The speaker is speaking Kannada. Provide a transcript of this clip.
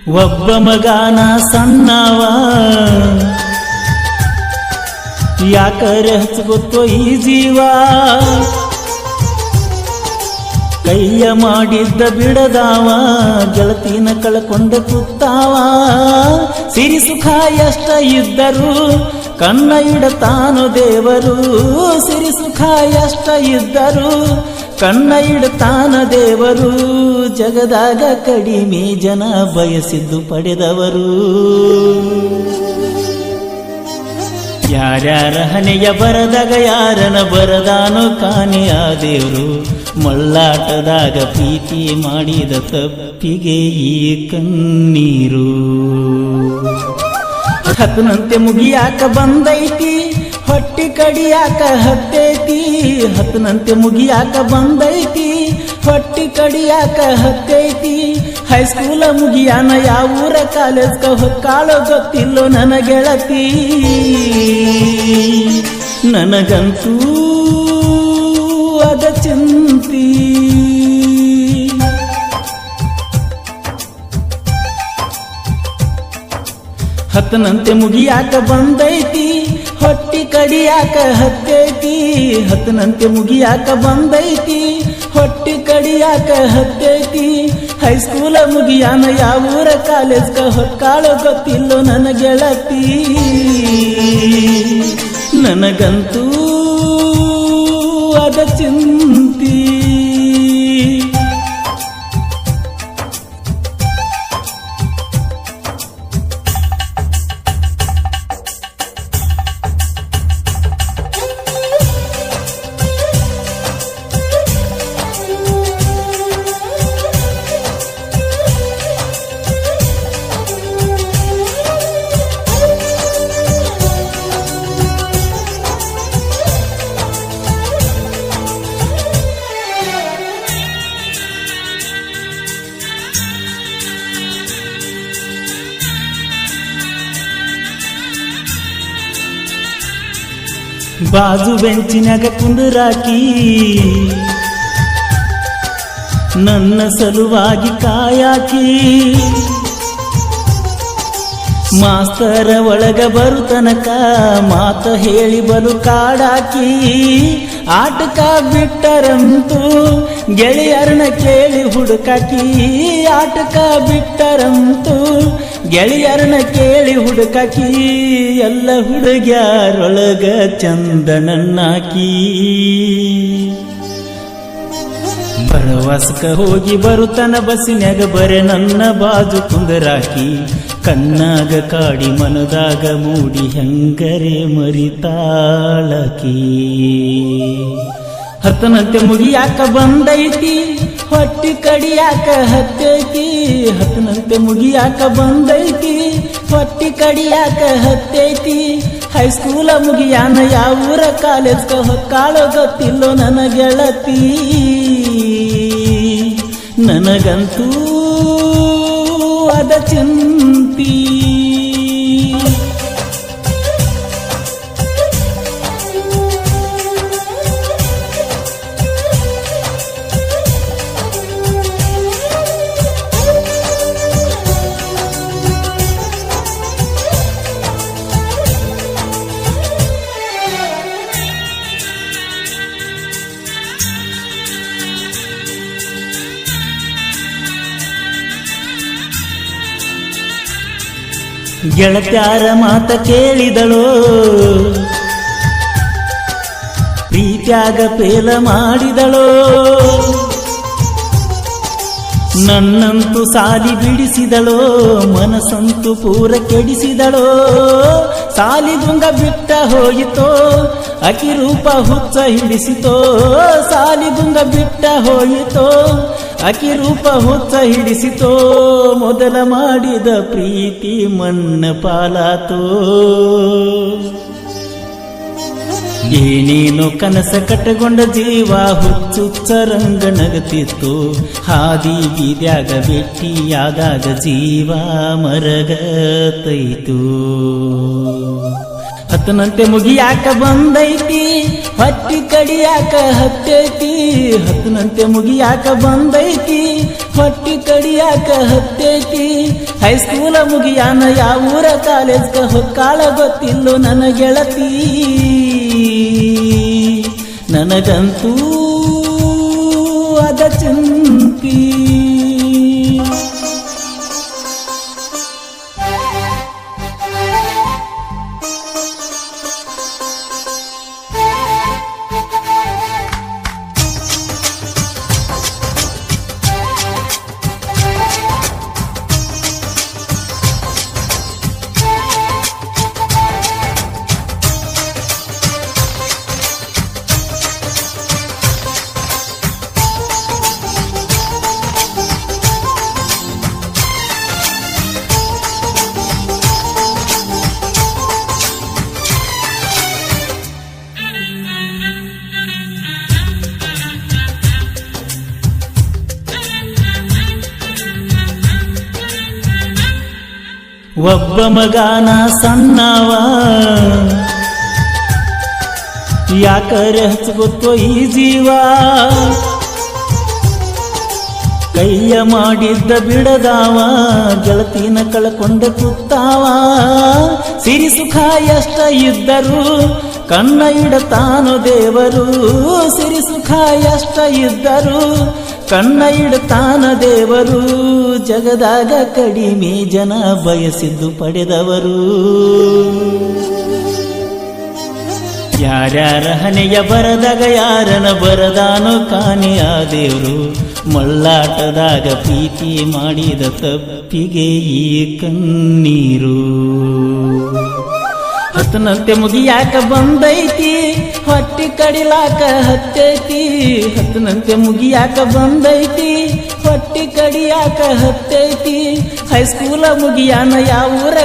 ಒಬ್ಬ ಮಗನ ಸಣ್ಣವ ಯಾಕರೆ ಹಚ್ಚಗೊತ್ತೋ ಈ ಜೀವ ಕೈಯ ಮಾಡಿದ್ದ ಬಿಡದಾವ ಗೆಳತಿನ ಕಳ್ಕೊಂಡ ಕೂತಾವ ಸಿರಿ ಸುಖ ಎಷ್ಟ ಇದ್ದರು ಕಣ್ಣ ಇಡತಾನು ದೇವರು ಸಿರಿ ಸುಖ ಎಷ್ಟ ಇದ್ದರು ಕಣ್ಣ ಇಡತಾನ ದೇವರು ಜಗದಾಗ ಕಡಿಮೆ ಜನ ಬಯಸಿದ್ದು ಪಡೆದವರು ಯಾರ್ಯಾರ ಹಣೆಯ ಬರದಾಗ ಯಾರನ ಬರದಾನೋ ಕಾಣೆಯ ದೇವರು ಮಳ್ಳಾಟದಾಗ ಪ್ರೀತಿ ಮಾಡಿದ ತಪ್ಪಿಗೆ ಈ ಕಣ್ಣೀರು ಹತ್ತನಂತೆ ಮುಗಿಯಾಕ ಬಂದೈತಿ ಹೊಟ್ಟಿ ಕಡಿಯಾಕ ಹತ್ತೈತಿ ಹತ್ತನಂತೆ ಮುಗಿಯಾಕ ಬಂದೈತಿ ಹೊಟ್ಟಿ ಕಡಿಯಾಕ ಹತ್ತೈತಿ ಹೈಸ್ಕೂಲ ಮುಗಿಯಾನ ಯಾವೂರ ಕಾಲೇಜ್ಗ ಹೊಕ್ಕಾಳೋ ಗೊತ್ತಿಲ್ಲೋ ನನ್ನ ಗೆಳತಿ ನನಗಂತೂ ಅದ ಚಿಂತಿ ಹತ್ತನಂತೆ ಮುಗಿಯಾಕ ಬಂದೈತಿ ಹೊಟ್ಟಿ ಕಡಿಯಾಕ ಹತ್ತೈತಿ ಹತ್ತನಂತೆ ಮುಗಿಯಾಕ ಬಂದೈತಿ ಹೊಟ್ಟಿ ಕಡಿಯಾಕ ಹತ್ತೈತಿ ಹೈಸ್ಕೂಲ ಮುಗಿಯಾನ ಯಾವೂರ ಕಾಲೇಜ್ಗ ಹೊಕ್ಕಾಳೋ ಗೊತ್ತಿಲ್ಲೋ ನನ್ನ ಗೆಳತಿ ನನಗಂತೂ ಅದ ಚಿಂತಿ ಬಾಜು ಬೆಂಚಿನಾಗ ಕುಂದರಾಕಿ ನನ್ನ ಸಲುವಾಗಿ ಕಾಯಾಕಿ ಮಾಸ್ತರ ಒಳಗ ಬರುತನಕ ಮಾತ ಹೇಳಿ ಬಲು ಕಾಡಾಕಿ ಆಟಕ ಬಿಟ್ಟರಂತೂ ಗೆಳೆಯರನ್ನ ಕೇಳಿ ಹುಡುಕಾಕಿ ಆಟಕ ಬಿಟ್ಟರಂತೂ ಗೆಳೆಯರನ್ನ ಕೇಳಿ ಹುಡುಕಾಕಿ ಎಲ್ಲ ಹುಡುಗ್ಯಾರೊಳಗ ಚಂದನನ್ನಾಕಿ ಪ್ರವಾಸಕ ಹೋಗಿ ಬರುತ್ತನ ಬಸ್ಸಿನ್ಯಾಗ ಬರೆ ನನ್ನ ಬಾಜು ಕುಂದರಾಕಿ ಕಣ್ಣಾಗ ಕಾಡಿ ಮನದಾಗ ಮೂಡಿ ಹೆಂಗರೆ ಮರಿತಾಳಕಿ ಹತ್ತನಂತೆ ಮುಗಿಯಾಕ ಬಂದೈತಿ ಹೊಟ್ಟಿ ಕಡಿಯಾಕ ಹತ್ತೈತಿ ಹತ್ತನಂತೆ ಮುಗಿಯಾಕ ಬಂದೈತಿ ಹೊಟ್ಟಿ ಕಡಿಯಾಕ ಹತ್ತೈತಿ ಹೈಸ್ಕೂಲ ಮುಗಿಯಾನ ಯಾವೂರ ಕಾಲೇಜ್ಗ ಹೊಕ್ಕಾಳೋ ಗೊತ್ತಿಲ್ಲೋ ನನ್ನ ಗೆಳತಿ ನನಗಂತೂ ಅದ ಚಿಂತಿ ಗೆಳತ್ಯಾರ ಮಾತ ಕೇಳಿದಳೋ ಪ್ರೀತ್ಯಾಗ ಪೇಲ ಮಾಡಿದಳೋ ನನ್ನಂತೂ ಸಾಲಿ ಬಿಡಿಸಿದಳೋ ಮನಸ್ಸಂತೂ ಪೂರ ಕೆಡಿಸಿದಳೋ ಸಾಲಿಗುಂಗ ಬಿಟ್ಟ ಹೋಯಿತೋ ಅಕಿ ರೂಪ ಹುಚ್ಚ ಹಿಡಿಸಿತೋ ಸಾಲಿಗುಂಗ ಬಿಟ್ಟ ಹೋಯಿತೋ ಅಕಿ ರೂಪ ಹುಚ್ಚ ಹಿಡಿಸಿತೋ ಮೊದಲ ಮಾಡಿದ ಪ್ರೀತಿ ಮಣ್ಣ ಪಾಲಾತೋ ಏನೇನೋ ಕನಸ ಕಟ್ಟಗೊಂಡ ಜೀವ ಹುಚ್ಚುಚ್ಚ ರಂಗ ನಗತಿತ್ತು ಹಾದಿ ಬೀದ್ಯಾಗ ಭೇಟಿಯಾದಾಗ ಜೀವ ಮರಗತೈತು ಹತ್ತನಂತೆ ಮುಗಿಯಾಕ ಬಂದೈತಿ ಹೊಟ್ಟಿ ಕಡಿಯಾಕ ಹತ್ತೈತಿ ಹತ್ತನಂತೆ ಮುಗಿಯಾಕ ಬಂದೈತಿ ಹೊಟ್ಟಿ ಕಡಿಯಾಕ ಹತ್ತೈತಿ ಹೈಸ್ಕೂಲ ಮುಗಿಯಾನ ಯಾವೂರ ಕಾಲೇಜ್ಗ ಹೊಕ್ಕಾಳ ಗೊತ್ತಿಲ್ಲೋ ನನ್ನ ಗೆಳತಿ ನನಗಂತೂ ಅದ ಚಿಂತಿ ಒಬ್ಬ ಮಗನ ಸಣ್ಣವ ಯಾಕರೆ ಹಚ್ಚಗೊತ್ತೋ ಈ ಜೀವ ಕೈಯ ಮಾಡಿದ್ದ ಬಿಡದಾವ ಗೆಳತಿನ ಕಳ್ಕೊಂಡ ಕೂತಾವ ಸಿರಿ ಸುಖ ಎಷ್ಟ ಇದ್ದರು ಕಣ್ಣ ಇಡತಾನೋ ದೇವರು ಸಿರಿ ಸುಖ ಎಷ್ಟ ಇದ್ದರು ಕಣ್ಣ ಇಡತಾನ ದೇವರು ಜಗದಾಗ ಕಡಿಮೆ ಜನ ಬಯಸಿದ್ದು ಪಡೆದವರು ಯಾರ್ಯಾರ ಹಣೆಯ ಬರದಾಗ ಯಾರನ ಬರದಾನೋ ಕಾಣೆ ಆ ದೇವರು ಮಳ್ಳಾಟದಾಗ ಪ್ರೀತಿ ಮಾಡಿದ ತಪ್ಪಿಗೆ ಈ ಕಣ್ಣೀರು ಹತ್ತನಂತೆ ಮುಗಿಯಾಕ ಬಂದೈತಿ ಹೊಟ್ಟಿ ಕಡಿಲಾಕ ಹತ್ತೈತಿ ಹತ್ತನಂತೆ ಮುಗಿಯಾಕ ಬಂದೈತಿ ಹೊಟ್ಟಿ ಕಡಿಯಾಕ ಹತ್ತೈತಿ ಹೈಸ್ಕೂಲ ಮುಗಿಯಾನ ಯಾವೂರ